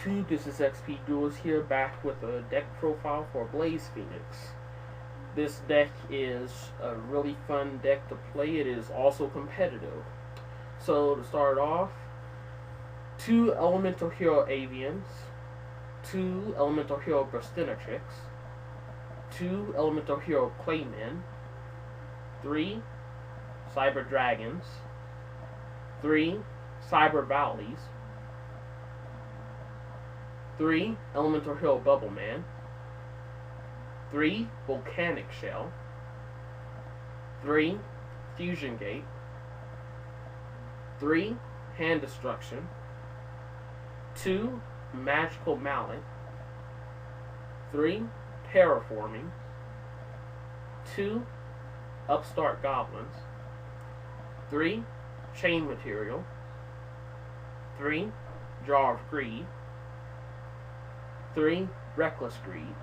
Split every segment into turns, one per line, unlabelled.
YouTube, this is XP Duels here, back with a deck profile for Blaze Fenix. This deck is a really fun deck to play. It is also competitive. So to start off, 2 Elemental Hero Avians, 2 Elemental Hero Burstinatrix, 2 Elemental Hero Claymen, 3 Cyber Dragons, 3 Cyber Valleys, 3 Elemental Hero Bubble Man, 3 Volcanic Shell, 3 Fusion Gate, 3 Hand Destruction, 2 Magical Mallet, 3 Terraforming, 2 Upstart Goblins, 3 Chain Material, 3 Jar of Greed, 3 Reckless Greed.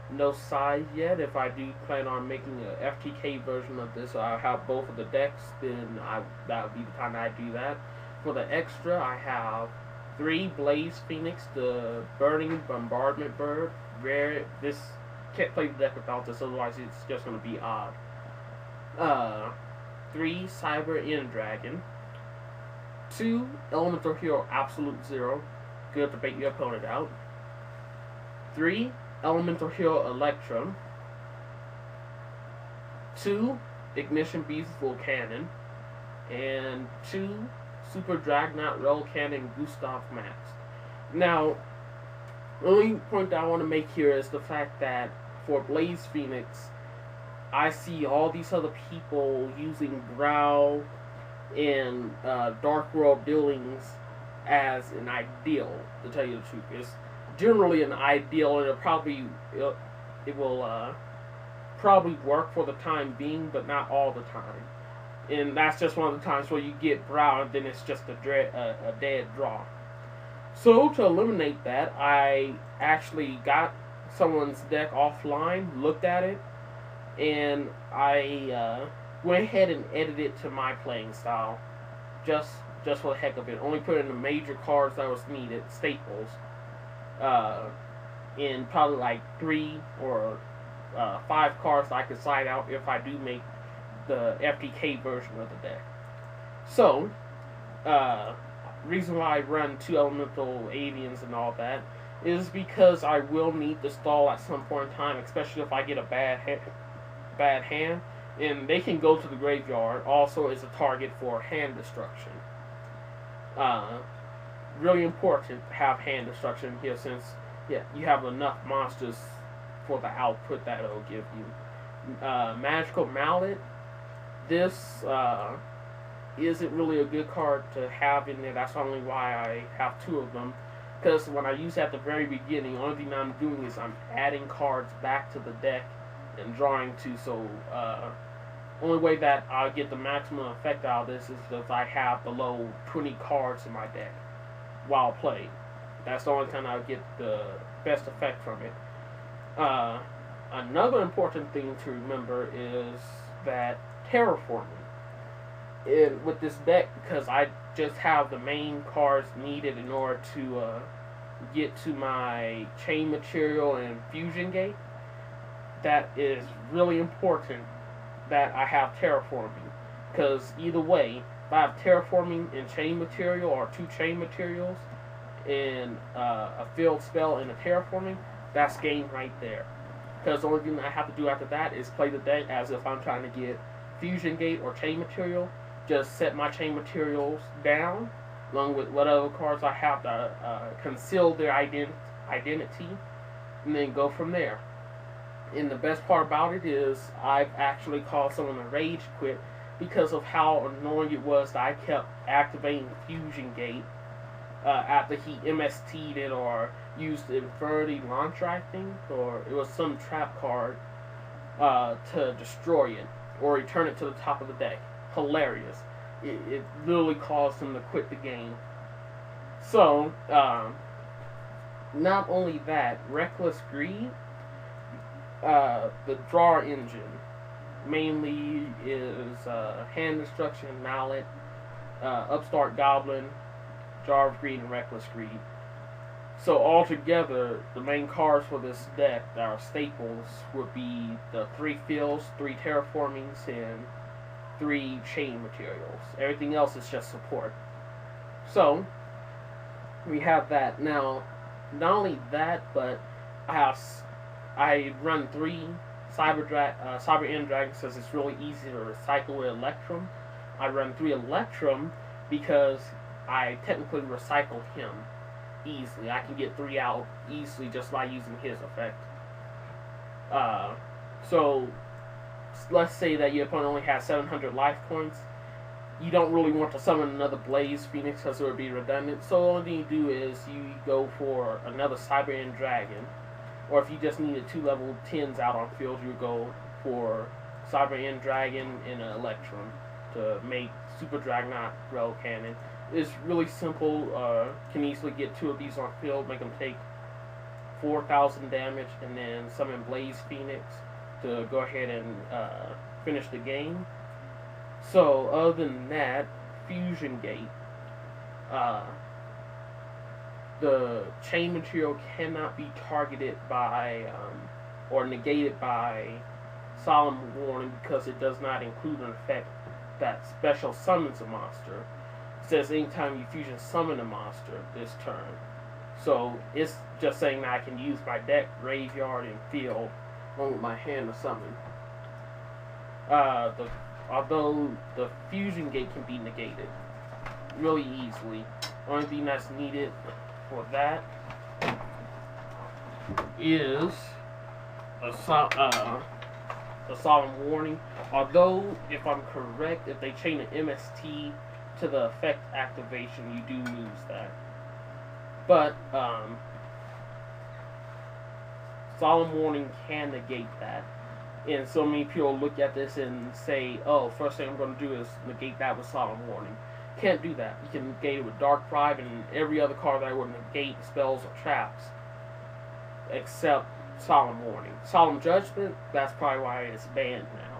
No size yet. If I do plan on making a FTK version of this, I'll have both of the decks, then that would be the time I do that. For the extra, I have 3 Blaze Fenix, the Burning Bombardment Bird. Rare. This can't play the deck without this, otherwise it's just going to be odd. 3 Cyber End Dragon, 2 Elemental Hero Absolute Zero, good to bait your opponent out, 3 Elemental Hero Electrum, 2 Ignition Beast Volcanon, and 2 Super Dragonaut Rail Cannon Gustav Max. Now, the only point that I want to make here is the fact that for Blaze Fenix, I see all these other people using Growl and Dark World Dealings as an ideal, to tell you the truth. It's generally an ideal, and it will probably work for the time being, but not all the time. And that's just one of the times where you get Growl, and then it's just a dead draw. So to eliminate that, I actually got someone's deck offline, looked at it, and I went ahead and edited it to my playing style, just for the heck of it. Only put in the major cards that was needed, staples, in probably like 3 or 5 cards that I could side out if I do make the FTK version of the deck. So, reason why I run 2 Elemental Avians and all that is because I will need to stall at some point in time, especially if I get a bad hand, and they can go to the graveyard. Also, is a target for hand destruction. Really important to have hand destruction here, since you have enough monsters for the output that it'll give you. Magical Mallet. This isn't really a good card to have in there. That's only why I have 2 of them. Because when I use it at the very beginning, the only thing I'm doing is I'm adding cards back to the deck and drawing 2. So only way that I'll get the maximum effect out of this is if I have below 20 cards in my deck while playing. That's the only time I'll get the best effect from it. Another important thing to remember is that terraforming. With this deck, because I just have the main cards needed in order to get to my chain material and fusion gate, that is really important that I have terraforming, because either way, if I have terraforming and chain material, or 2 chain materials and a field spell and a terraforming, that's game right there. Because the only thing I have to do after that is play the deck as if I'm trying to get fusion gate or chain material. Just set my chain materials down, along with whatever cards I have to conceal their identity, and then go from there. And the best part about it is I've actually caused someone to rage quit because of how annoying it was that I kept activating Fusion Gate after he MST'd it or used the Infinity Launcher, I think, or it was some trap card to destroy it or return it to the top of the deck. Hilarious. It literally caused him to quit the game. So, not only that, Reckless Greed, the draw engine mainly is Hand Destruction, Mallet, Upstart Goblin, Jar of Greed, and Reckless Greed. So altogether, the main cards for this deck that are staples would be the 3 fields, 3 terraformings, and 3 chain materials. Everything else is just support. So we have that. Now, not only that, but I run 3 Cyber End Dragons because it's really easy to recycle with Electrum. I run 3 Electrum because I technically recycle him easily. I can get 3 out easily just by using his effect. So let's say that your opponent only has 700 life points. You don't really want to summon another Blaze Phoenix because it would be redundant. So the only thing you do is you go for another Cyber End Dragon. Or if you just needed 2 level 10s out on field, you would go for Cyber End Dragon and an Electrum to make Super Dragonite Rail Cannon. It's really simple. Can easily get 2 of these on field, make them take 4,000 damage, and then summon Blaze Phoenix to go ahead and finish the game. So, other than that, Fusion Gate. The chain material cannot be targeted by or negated by Solemn Warning because it does not include an effect that special summons a monster. It says anytime you fusion summon a monster this turn. So it's just saying that I can use my deck, graveyard, and field along with my hand to summon. Although the Fusion Gate can be negated really easily. Only thing that's needed for that is a Solemn Warning. Although, if I'm correct, if they chain an MST to the effect activation, you do lose that. But Solemn Warning can negate that. And so many people look at this and say, oh, first thing I'm going to do is negate that with Solemn Warning. Can't do that. You can negate it with Dark Bribe and every other card that I would negate spells or traps, except Solemn Warning. Solemn Judgment, that's probably why it's banned now.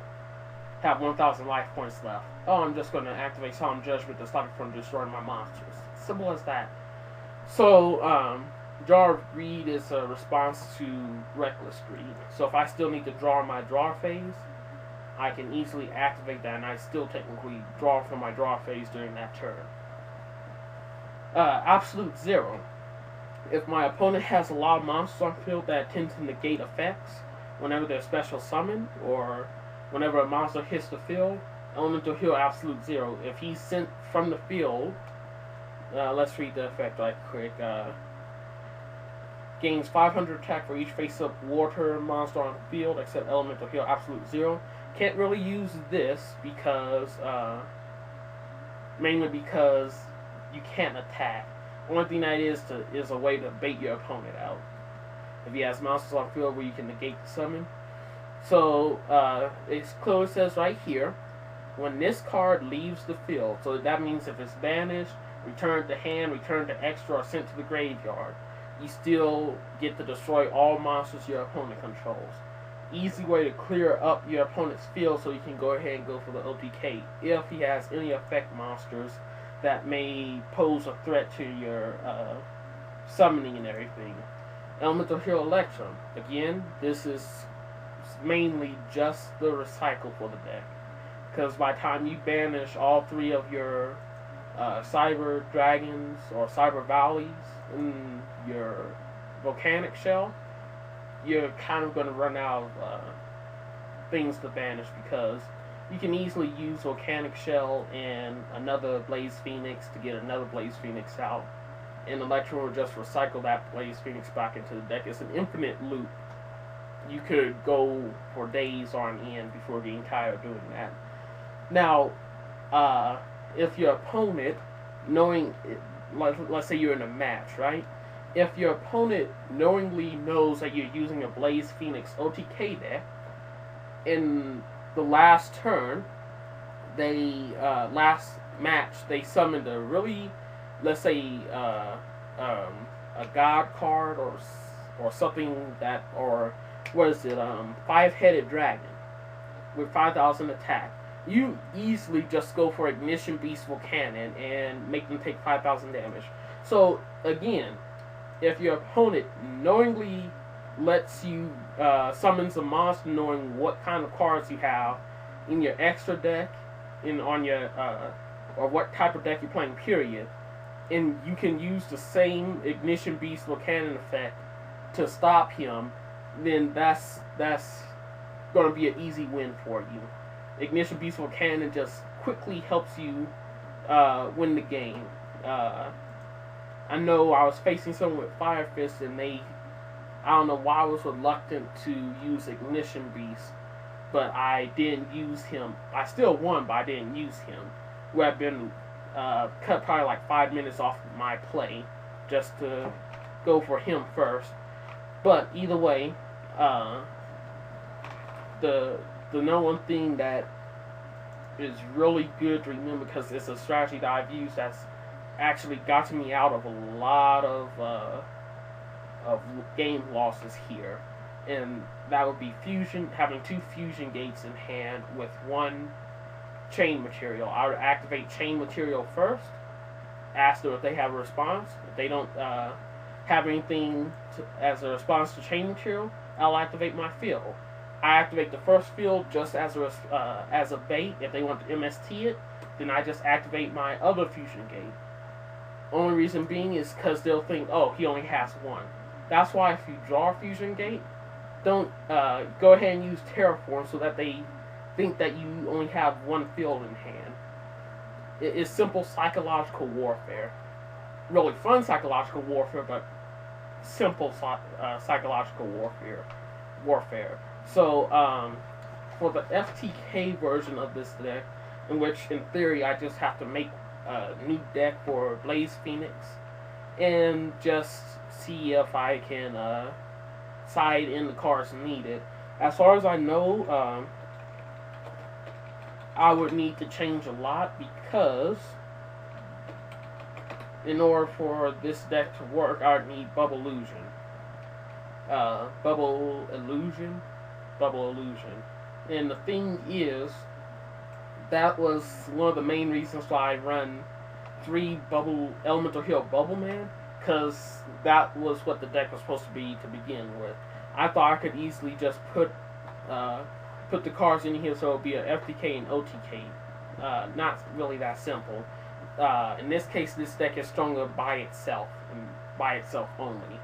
Have 1,000 life points left. Oh, I'm just going to activate Solemn Judgment to stop it from destroying my monsters. Simple as that. So, Jar of Greed is a response to Reckless Greed. So if I still need to draw my draw phase, I can easily activate that, and I still technically draw from my draw phase during that turn. Absolute Zero. If my opponent has a lot of monsters on field that tend to negate effects whenever they're special summoned, or whenever a monster hits the field, Elemental Heal Absolute Zero. If he's sent from the field, let's read the effect right quick. Gains 500 attack for each face-up water monster on the field, except Elemental Heal Absolute Zero. Can't really use this because, mainly because you can't attack. Only thing that is a way to bait your opponent out. If he has monsters on field where you can negate the summon. So, it clearly says right here, when this card leaves the field, so that means if it's banished, returned to hand, returned to extra, or sent to the graveyard, you still get to destroy all monsters your opponent controls. Easy way to clear up your opponent's field so you can go ahead and go for the OTK if he has any effect monsters that may pose a threat to your summoning and everything. Elemental Hero Electrum. Again, this is mainly just the recycle for the deck. Because by the time you banish all 3 of your Cyber Dragons or Cyber Valleys in your Volcanic Shell, you're kind of going to run out of things to banish because you can easily use Volcanic Shell and another Blaze Phoenix to get another Blaze Phoenix out. And Electrum will just recycle that Blaze Phoenix back into the deck. It's an infinite loop. You could go for days on end before getting tired of doing that. Now, if your opponent, knowing, let's say you're in a match, right? If your opponent knowingly knows that you're using a Blaze Phoenix OTK deck, in the last turn, last match, they summoned a really, let's say, a God card or something that, or what is it, 5-headed dragon with 5,000 attack. You easily just go for Ignition Beast Volcanon and make them take 5,000 damage. So, again, if your opponent knowingly lets you summons a monster, knowing what kind of cards you have in your extra deck, on your or what type of deck you're playing, period, and you can use the same Ignition Beast Volcanic effect to stop him, then that's going to be an easy win for you. Ignition Beast Volcanic just quickly helps you win the game. I know I was facing someone with Fire Fist, and I don't know why I was reluctant to use Ignition Beast, but I didn't use him. I still won, but I didn't use him. Would have been cut probably like 5 minutes off of my play just to go for him first. But either way, the number one thing that is really good to remember, because it's a strategy that I've used that's actually gotten me out of a lot of game losses here, and that would be having 2 fusion gates in hand with 1 chain material. I would activate chain material first, ask them if they have a response. If they don't have anything as a response to chain material, I'll activate my field. I activate the first field just as a bait. If they want to MST it, then I just activate my other fusion gate. Only reason being is because they'll think, oh, he only has 1. That's why if you draw a fusion gate, don't go ahead and use Terraform so that they think that you only have 1 field in hand. It's simple psychological warfare. Really fun psychological warfare, but simple psychological warfare. So, for the FTK version of this deck, in which, in theory, I just have to make a new deck for Blaze Fenix, and just see if I can side in the cards needed. As far as I know, I would need to change a lot, because in order for this deck to work, I would need Bubble Illusion. Bubble Illusion. And the thing is, that was one of the main reasons why I run 3 Elemental Hero Bubble Man, because that was what the deck was supposed to be to begin with. I thought I could easily just put the cards in here so it would be a FTK and OTK. Not really that simple. In this case, this deck is stronger by itself, and by itself only.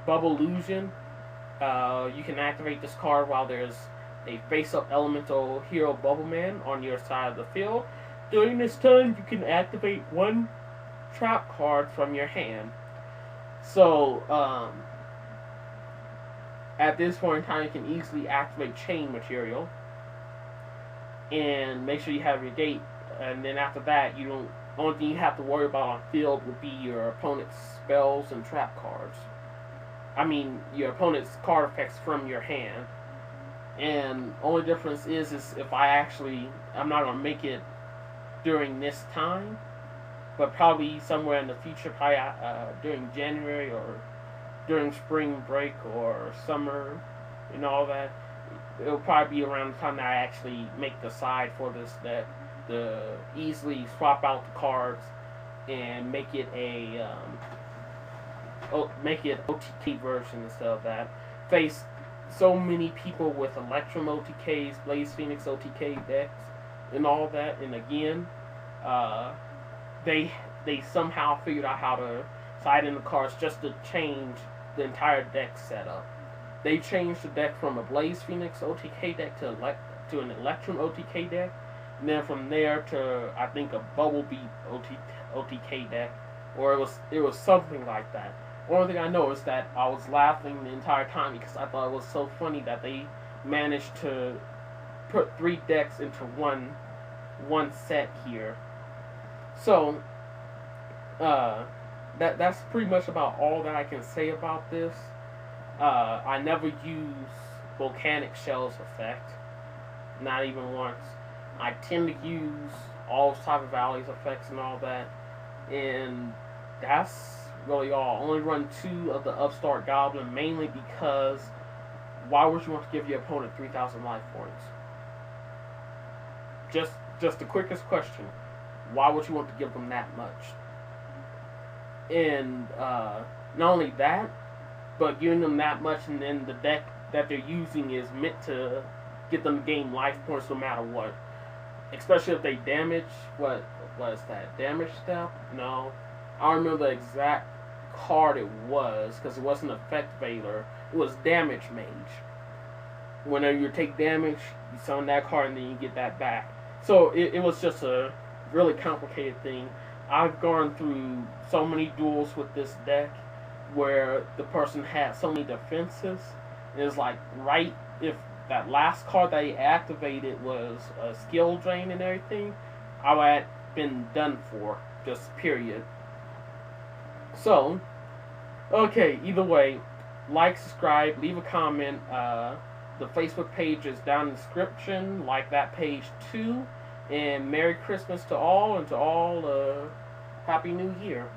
Bubble Illusion, you can activate this card while there's a face-up Elemental Hero Bubble Man on your side of the field. During this turn, you can activate 1 trap card from your hand. So, at this point in time, you can easily activate chain material and make sure you have your gate. And then after that, only thing you have to worry about on field would be your opponent's spells and trap cards. I mean, your opponent's card effects from your hand. And only difference is if I'm not going to make it during this time, but probably somewhere in the future, probably during January or during spring break or summer and all that. It'll probably be around the time that I actually make the side for this deck to easily swap out the cards and make it a OTK version instead of that. Face so many people with Electrum OTKs, Blaze Fenix OTK decks, and all that, and again, they somehow figured out how to side in the cards just to change the entire deck setup. They changed the deck from a Blaze Fenix OTK deck to an Electrum OTK deck, and then from there to, I think, a Bubble Beat OTK deck, or it was something like that. One thing I know is that I was laughing the entire time because I thought it was so funny that they managed to put 3 decks into one set here. So, that's pretty much about all that I can say about this. I never use Volcanic Shell's effect, not even once. I tend to use all type of Valley's effects and all that, and that's really all. I only run 2 of the Upstart Goblin, mainly because why would you want to give your opponent 3,000 life points? Just the quickest question. Why would you want to give them that much? And not only that, but giving them that much, and then the deck that they're using is meant to get them to gain life points no matter what. Especially if they damage. What was that? Damage step? No. I don't remember the exact card it was, because it wasn't Effect Veiler. It was Damage Mage. Whenever you take damage, you summon that card and then you get that back. So it was just a really complicated thing. I've gone through so many duels with this deck where the person had so many defenses. It's like, right, if that last card that he activated was a skill drain and everything, I would have been done for, just period. So, okay, either way, like, subscribe, leave a comment. The Facebook page is down in the description. Like that page too. And Merry Christmas to all, and to all, Happy New Year.